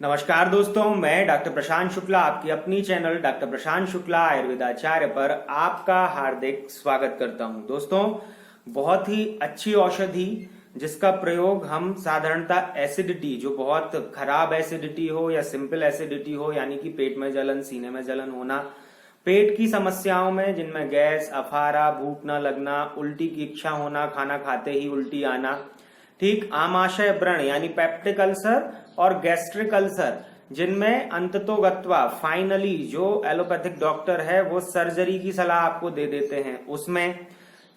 नमस्कार दोस्तों, मैं डॉक्टर प्रशांत शुक्ला आपकी अपनी चैनल डॉक्टर प्रशांत शुक्ला आयुर्वेदाचार्य पर आपका हार्दिक स्वागत करता हूं। दोस्तों, बहुत ही अच्छी औषधि जिसका प्रयोग हम साधारणतः एसिडिटी, जो बहुत खराब एसिडिटी हो या सिंपल एसिडिटी हो, यानी कि पेट में जलन, सीने में जलन होना, पेट की समस्याओं में जिनमें गैस, अफारा, भूख न लगना, उल्टी की इच्छा होना, खाना खाते ही उल्टी आना, ठीक, आमाशय व्रण यानी पेप्टिक अल्सर और गैस्ट्रिक अल्सर, जिनमें अंततोगत्वा फाइनली जो एलोपैथिक डॉक्टर है वो सर्जरी की सलाह आपको दे देते हैं उसमें,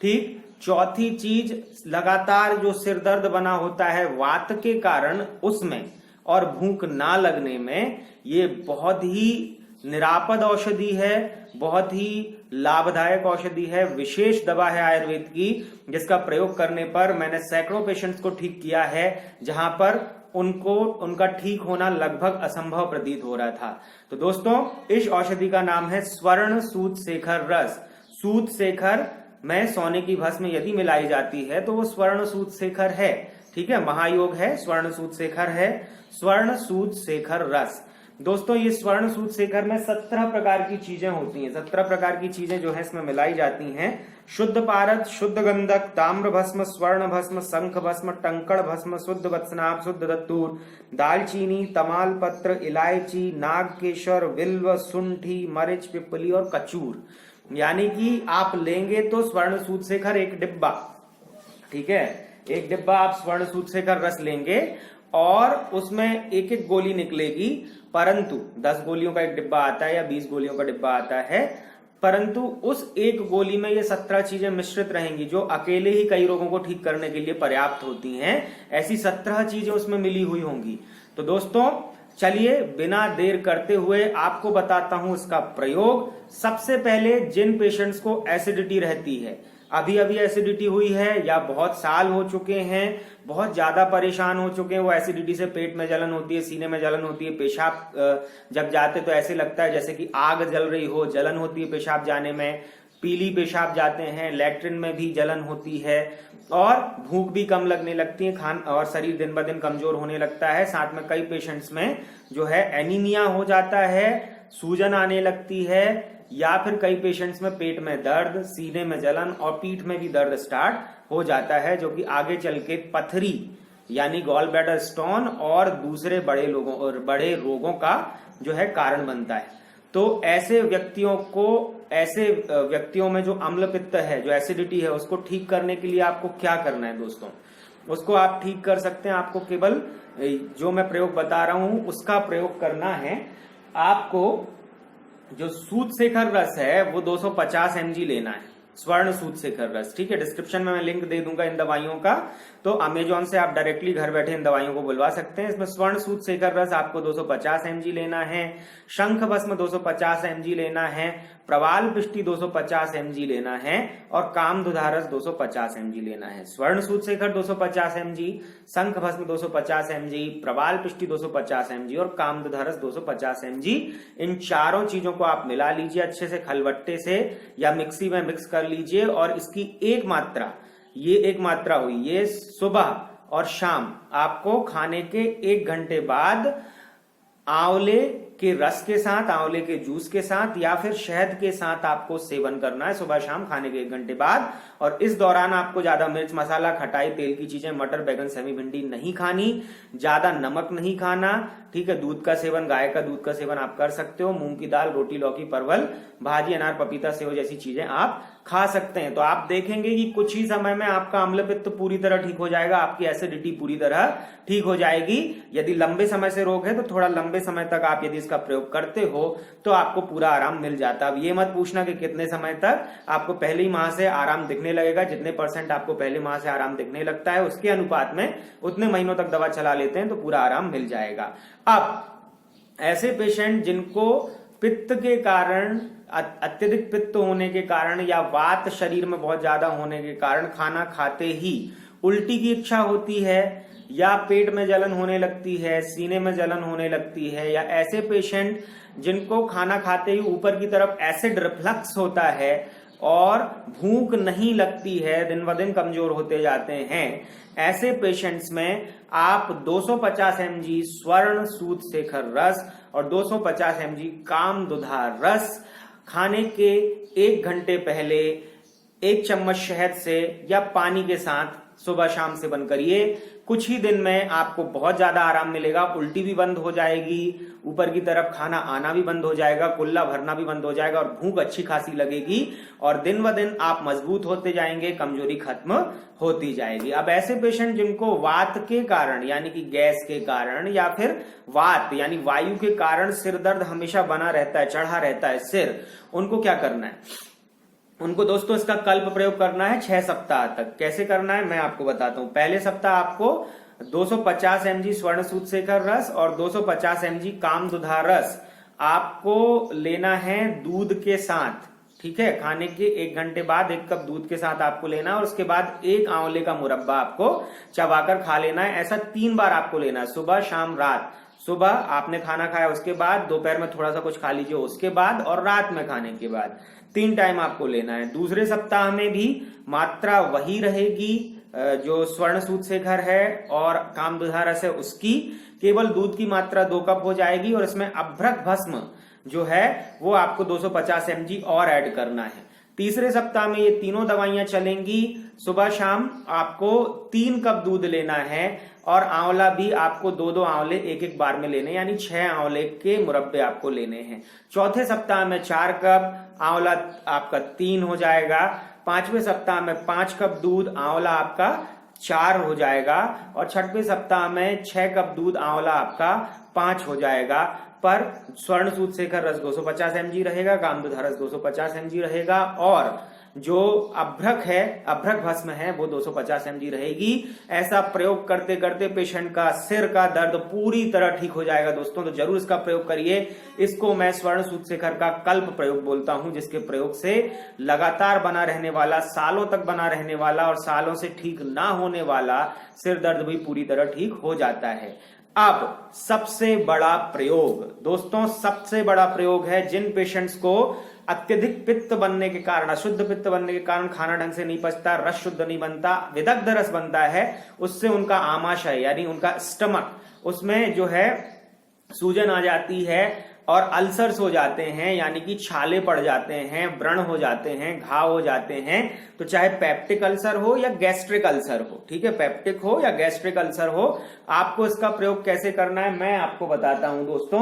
ठीक। चौथी चीज, लगातार जो सिर दर्द बना होता है वात के कारण उसमें, और भूख ना लगने में, ये बहुत ही निरापद औषधि है, बहुत ही लाभदायक औषधि है, विशेष दवा है आयुर्वेद की, जिसका प्रयोग करने पर मैंने सैकड़ों पेशेंट्स को ठीक किया है, जहां पर उनको उनका ठीक होना लगभग असंभव प्रतीत हो रहा था। तो दोस्तों, इस औषधि का नाम है स्वर्ण सूत शेखर रस। सूत शेखर में सोने की भस्म यदि मिलाई जाती है तो वो स्वर्ण सूत शेखर है, ठीक है, महायोग है, स्वर्ण सूत शेखर है, स्वर्ण सूत शेखर रस। दोस्तों, ये स्वर्ण सूत शेखर में 17 प्रकार की चीजें होती हैं। 17 प्रकार की चीजें जो है इसमें मिलाई जाती हैं। शुद्ध पारद, शुद्ध गंधक, ताम्र भस्म, स्वर्ण भस्म, शंख भस्म, टंकड़ भस्म, शुद्ध वत्सनाभ, शुद्ध दत्तूर, दालचीनी, तमाल पत्र, इलायची, नागकेशर, बिल्व, सुंठी, मरिच, पिपली और कचूर। यानी कि आप लेंगे तो स्वर्ण सूत शेखर एक डिब्बा, ठीक है, एक डिब्बा आप स्वर्ण सूत शेखर रस लेंगे और उसमें एक एक गोली निकलेगी, परंतु 10 गोलियों का एक डिब्बा आता है या 20 गोलियों का डिब्बा आता है, परंतु उस एक गोली में ये 17 चीजें मिश्रित रहेंगी जो अकेले ही कई रोगों को ठीक करने के लिए पर्याप्त होती हैं। ऐसी 17 चीजें उसमें मिली हुई होंगी। तो दोस्तों, चलिए बिना देर करते हुए आपको बताता हूं इसका प्रयोग। सबसे पहले जिन पेशेंट्स को एसिडिटी रहती है, अभी अभी एसिडिटी हुई है या बहुत साल हो चुके हैं, बहुत ज्यादा परेशान हो चुके हैं, वो एसिडिटी से पेट में जलन होती है, सीने में जलन होती है, पेशाब जब जाते तो ऐसे लगता है जैसे कि आग जल रही हो, जलन होती है पेशाब जाने में, पीली पेशाब जाते हैं, लैट्रिन में भी जलन होती है और भूख भी कम लगने लगती है, और शरीर दिन ब दिन कमजोर होने लगता है। साथ में कई पेशेंट्स में जो है एनीमिया हो जाता है, सूजन आने लगती है, या फिर कई पेशेंट्स में पेट में दर्द, सीने में जलन और पीठ में भी दर्द स्टार्ट हो जाता है, जो कि आगे चल के पथरी यानी गॉल ब्लैडर स्टोन और दूसरे बड़े रोगों का जो है कारण बनता है। तो ऐसे व्यक्तियों में जो अम्ल पित्त है, जो एसिडिटी है, उसको ठीक करने के लिए आपको क्या करना है दोस्तों? उसको आप ठीक कर सकते हैं। आपको केवल जो मैं प्रयोग बता रहा हूं उसका प्रयोग करना है। आपको जो सूत शेखर रस है वो 250 mg लेना है, स्वर्ण सूत शेखर रस, ठीक है। डिस्क्रिप्शन में मैं लिंक दे दूंगा इन दवाइयों का, तो अमेजोन से आप डायरेक्टली घर बैठे इन दवाइयों को बुलवा सकते हैं। इसमें स्वर्ण सूत शेखर रस आपको 250 mg लेना है, शंख भस्म 250 mg लेना है, प्रवाल पिष्टी 250 mg लेना है और कामधुधारस 250 mg लेना है। स्वर्ण सूत शेखर 250 mg, शंख भस्म 250 mg, प्रवाल पिष्टी 250 mg और कामधुधारस 250 mg। इन चारों चीजों को आप मिला लीजिए अच्छे से, खलबट्टे से या मिक्सी में मिक्स कर लीजिए, और इसकी एक मात्रा हुई, ये सुबह और शाम आपको खाने के 1 घंटे बाद आंवले के रस के साथ, आंवले के जूस के साथ या फिर शहद के साथ आपको सेवन करना है, सुबह शाम खाने के 1 घंटे बाद। और इस दौरान आपको ज्यादा मिर्च मसाला, खटाई, तेल की चीजें, मटर, बैगन, सेमी भिंडी नहीं खानी, ज्यादा नमक नहीं खाना, ठीक है। दूध का सेवन, गाय का दूध का सेवन आप कर सकते हो। मूंग की दाल, रोटी, लौकी, परवल, भाजी, अनार, पपीता, सेव जैसी चीजें आप खा सकते हैं। तो आप देखेंगे कि कुछ ही समय में आपका अम्ल पित्त पूरी तरह ठीक हो जाएगा, आपकी एसिडिटी पूरी तरह ठीक हो जाएगी। यदि लंबे समय से रोग है तो थोड़ा लंबे समय तक आप यदि इसका प्रयोग करते हो तो आपको पूरा आराम मिल जाता है। अब ये मत पूछना कि कितने समय तक, आपको पहले ही माह से आराम दिखने लगेगा। जितने % आपको पहले माह से आराम दिखने लगता है उसके अनुपात में उतने महीनों तक दवा चला लेते हैं तो पूरा आराम मिल जाएगा। अब ऐसे पेशेंट जिनको पित्त के कारण, अत्यधिक पित्त होने के कारण या वात शरीर में बहुत ज्यादा होने के कारण खाना खाते ही उल्टी की इच्छा होती है या पेट में जलन होने लगती है, सीने में जलन होने लगती है, या ऐसे पेशेंट जिनको खाना खाते ही ऊपर की तरफ एसिड रिफ्लक्स होता है, और भूख नहीं लगती है, दिन ब दिन कमजोर होते जाते हैं, ऐसे पेशेंट्स में आप 250 mg स्वर्ण सूत शेखर रस और 250 mg कामदुधा रस खाने के 1 घंटे पहले 1 चम्मच शहद से या पानी के साथ सुबह शाम सेवन करिए। कुछ ही दिन में आपको बहुत ज्यादा आराम मिलेगा, उल्टी भी बंद हो जाएगी, ऊपर की तरफ खाना आना भी बंद हो जाएगा, कुल्ला भरना भी बंद हो जाएगा और भूख अच्छी खासी लगेगी और दिन ब दिन आप मजबूत होते जाएंगे, कमजोरी खत्म होती जाएगी। अब ऐसे पेशेंट जिनको वात के कारण यानी कि गैस के कारण या फिर वात यानी वायु के कारण सिर दर्द हमेशा बना रहता है, चढ़ा रहता है सिर, उनको क्या करना है? उनको दोस्तों इसका कल्प प्रयोग करना है 6 सप्ताह तक। कैसे करना है मैं आपको बताता हूं। पहले सप्ताह आपको 250 mg स्वर्ण सूत शेखर रस और 250 mg कामदुधा रस आपको लेना है दूध के साथ, ठीक है। खाने के 1 घंटे बाद 1 कप दूध के साथ आपको लेना है और उसके बाद 1 आंवले का मुरब्बा आपको चबाकर खा लेना है। ऐसा 3 बार आपको लेना है, सुबह शाम रात। सुबह आपने खाना खाया उसके बाद, दोपहर में थोड़ा सा कुछ खा लीजिए उसके बाद और रात में खाने के बाद 3 टाइम आपको लेना है। दूसरे सप्ताह में भी मात्रा वही रहेगी, जो स्वर्ण सूत शेखर है और कामदुधा रस है उसकी, केवल दूध की मात्रा 2 कप हो जाएगी और इसमें अभ्रक भस्म जो है वो आपको 250 mg और ऐड करना है। तीसरे सप्ताह में ये तीनों दवाइयां चलेंगी। सुबह शाम आपको 3 कप दूध लेना है और आंवला भी आपको 2-2 आंवले 1-1 बार में लेने, यानी 6 आंवले के मुरब्बे आपको लेने हैं। चौथे सप्ताह में 4 कप, आंवला आपका 3 हो जाएगा। 5वें सप्ताह में 5 कप दूध, आंवला आपका 4 हो जाएगा और 6वें सप्ताह में 6 कप दूध, आंवला आपका 5 हो जाएगा। पर स्वर्ण सूत शेखर रस 250 mg रहेगा, कामदुधा रस 250 mg रहेगा और जो अभ्रक है, अभ्रक भस्म है, वो 250 mg रहेगी। ऐसा प्रयोग करते करते पेशेंट का सिर का दर्द पूरी तरह ठीक हो जाएगा दोस्तों, तो जरूर इसका प्रयोग करिए। इसको मैं स्वर्ण सूत शेखर का कल्प प्रयोग बोलता हूं, जिसके प्रयोग से लगातार बना रहने वाला, सालों तक बना रहने वाला और सालों से ठीक ना होने वाला सिर दर्द भी पूरी तरह ठीक हो जाता है। अब सबसे बड़ा प्रयोग दोस्तों, सबसे बड़ा प्रयोग है जिन पेशेंट्स को अत्यधिक पित्त बनने के कारण, अशुद्ध पित्त बनने के कारण खाना ढंग से नहीं पचता, रस शुद्ध नहीं बनता, विदग्ध रस बनता है, उससे उनका आमाशय यानी उनका स्टमक, उसमें जो है सूजन आ जाती है और अल्सर्स हो जाते हैं, यानी कि छाले पड़ जाते हैं, व्रण हो जाते हैं, घाव हो जाते हैं। तो चाहे पेप्टिक अल्सर हो या गैस्ट्रिक अल्सर हो, ठीक है, पेप्टिक हो या गैस्ट्रिक अल्सर हो, आपको इसका प्रयोग कैसे करना है मैं आपको बताता हूं दोस्तों।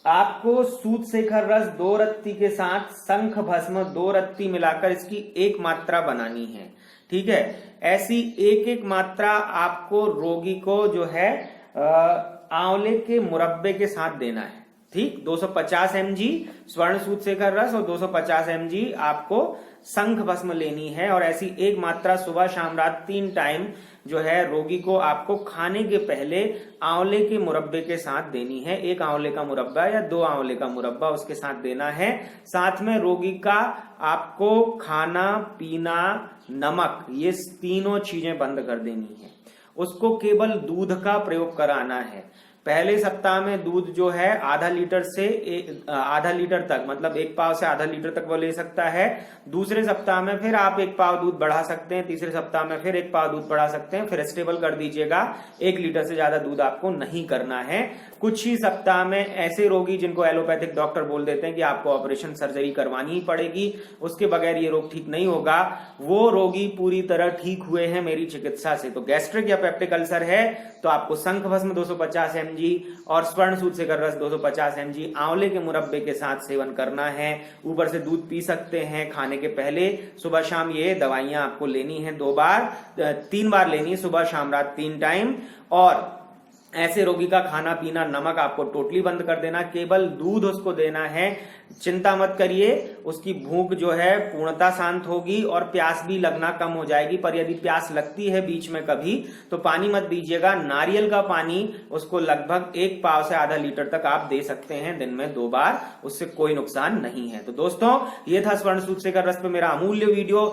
आपको सूत शेखर रस 2 रत्ती के साथ शंख भस्म 2 रत्ती मिलाकर इसकी 1 मात्रा बनानी है, ठीक है। ऐसी 1-1 मात्रा आपको रोगी को जो है आंवले के मुरब्बे के साथ देना है, ठीक। 250 mg स्वर्ण सूत शेखर रस और 250 mg आपको शंख भस्म लेनी है और ऐसी 1 मात्रा सुबह शाम रात 3 टाइम जो है रोगी को आपको खाने के पहले आंवले के मुरब्बे के साथ देनी है। 1 आंवले का मुरब्बा या 2 आंवले का मुरब्बा उसके साथ देना है। साथ में रोगी का आपको खाना पीना, नमक, ये तीनों चीजें बंद कर देनी है। उसको केवल दूध का प्रयोग कराना है। पहले सप्ताह में दूध जो है आधा लीटर से आधा लीटर तक, मतलब 1 पाव से आधा लीटर तक वो ले सकता है। दूसरे सप्ताह में फिर आप 1 पाव दूध बढ़ा सकते हैं, तीसरे सप्ताह में फिर 1 पाव दूध बढ़ा सकते हैं, फिर स्टेबल कर दीजिएगा। 1 लीटर से ज्यादा दूध आपको नहीं करना है। कुछ ही सप्ताह में ऐसे रोगी जिनको एलोपैथिक डॉक्टर बोल देते हैं कि आपको ऑपरेशन सर्जरी करवानी ही पड़ेगी, उसके बगैर ये रोग ठीक नहीं होगा, वो रोगी पूरी तरह ठीक हुए हैं मेरी चिकित्सा से। तो गैस्ट्रिक या पेप्टिक अल्सर है तो आपको शंख भस्म 250 mg और स्वर्ण सूत शेखर रस 250 mg आंवले के मुरब्बे के साथ सेवन करना है। ऊपर से दूध पी सकते हैं खाने के पहले। सुबह शाम ये दवाइयां आपको लेनी है 3 बार लेनी है, सुबह शाम रात 3 टाइम। और ऐसे रोगी का खाना पीना, नमक आपको टोटली बंद कर देना, केवल दूध उसको देना है। चिंता मत करिए, उसकी भूख जो है पूर्णतः शांत होगी और प्यास भी लगना कम हो जाएगी। पर यदि प्यास लगती है बीच में कभी तो पानी मत दीजिएगा। नारियल का पानी उसको लगभग 1 पाव से आधा लीटर तक आप दे सकते हैं दिन में 2 बार, उससे कोई नुकसान नहीं है। तो दोस्तों ये था स्वर्ण सूत शेखर रस पे मेरा अमूल्य वीडियो।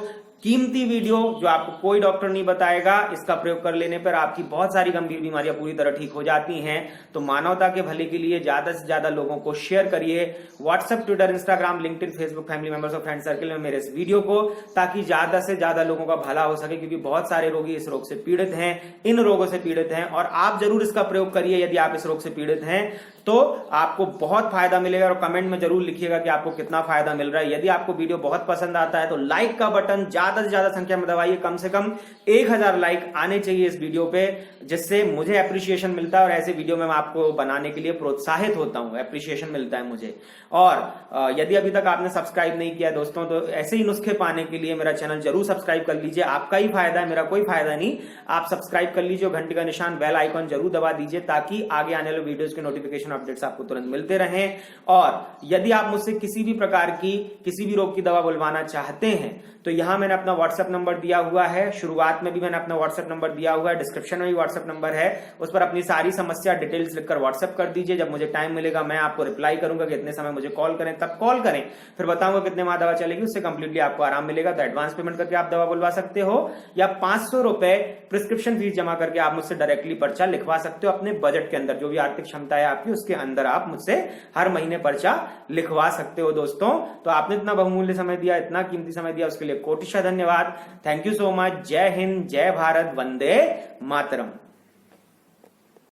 कीमती वीडियो जो आपको कोई डॉक्टर नहीं बताएगा। इसका प्रयोग कर लेने पर आपकी बहुत सारी गंभीर बीमारियां पूरी तरह ठीक हो जाती हैं। तो मानवता के भले के लिए ज्यादा से ज्यादा लोगों को शेयर करिए, WhatsApp, Twitter, Instagram, LinkedIn, Facebook, family members और फ्रेंड सर्कल में मेरे इस वीडियो को, ताकि ज्यादा से ज्यादा लोगों का भला हो सके, क्योंकि बहुत सारे रोगी इस रोग से पीड़ित हैं, इन रोगों से पीड़ित हैं। और आप जरूर इसका प्रयोग करिए यदि आप इस रोग से पीड़ित हैं, तो आपको बहुत फायदा मिलेगा। और कमेंट में जरूर लिखिएगा कि आपको कितना फायदा मिल रहा है। यदि आपको वीडियो बहुत पसंद आता है तो लाइक का बटन ज्यादा से ज्यादा संख्या में दबाइए। कम से कम 1000 लाइक आने चाहिए इस वीडियो पे, जिससे मुझे एप्रिसिएशन मिलता है और ऐसे वीडियो में मैं आपको बनाने के लिए प्रोत्साहित होता हूं, एप्रिसिएशन मिलता है मुझे। और यदि अभी तक आपने सब्सक्राइब नहीं किया दोस्तों, तो ऐसे ही नुस्खे पाने के लिए मेरा चैनल जरूर सब्सक्राइब कर लीजिए। आपका ही फायदा है, मेरा कोई फायदा नहीं। आप सब्सक्राइब कर लीजिए, घंटे का निशान, बेल आइकॉन जरूर दबा दीजिए, ताकि आगे आने वाले वीडियोस के नोटिफिकेशन अपडेट्स आपको तुरंत मिलते रहें। और यदि आप मुझसे किसी भी प्रकार की किसी भी रोग की दवा बुलवाना चाहते हैं, तो यहां मैंने अपना व्हाट्सएप नंबर दिया हुआ है। शुरुआत में भी मैंने अपना व्हाट्सएप नंबर दिया हुआ है, डिस्क्रिप्शन में भी व्हाट्सएप नंबर है। उस पर अपनी सारी समस्या डिटेल्स लिखकर व्हाट्सएप कर दीजिए। जब मुझे टाइम मिलेगा मैं आपको रिप्लाई करूंगा कि इतने समय मुझे कॉल करें, तब कॉल करें, फिर बताऊंगा कितने माह दवा चलेगी, उससे कंप्लीटली आपको आराम मिलेगा। तो एडवांस पेमेंट करके आप दवा बुलवा सकते हो, या 500 रुपए प्रिस्क्रिप्शन फीस जमा करके आप मुझसे डायरेक्टली पर्चा लिखवा सकते हो। अपने बजट के अंदर जो भी आर्थिक क्षमता है आपकी, उसके अंदर आप मुझसे हर महीने पर्चा लिखवा सकते हो दोस्तों। तो आपने इतना बहुमूल्य समय दिया, इतना कीमती समय दिया, उसके लिए कोटिशा धन्यवाद। Thank you so much. जय हिंद, जय भारत, वंदे मातरम।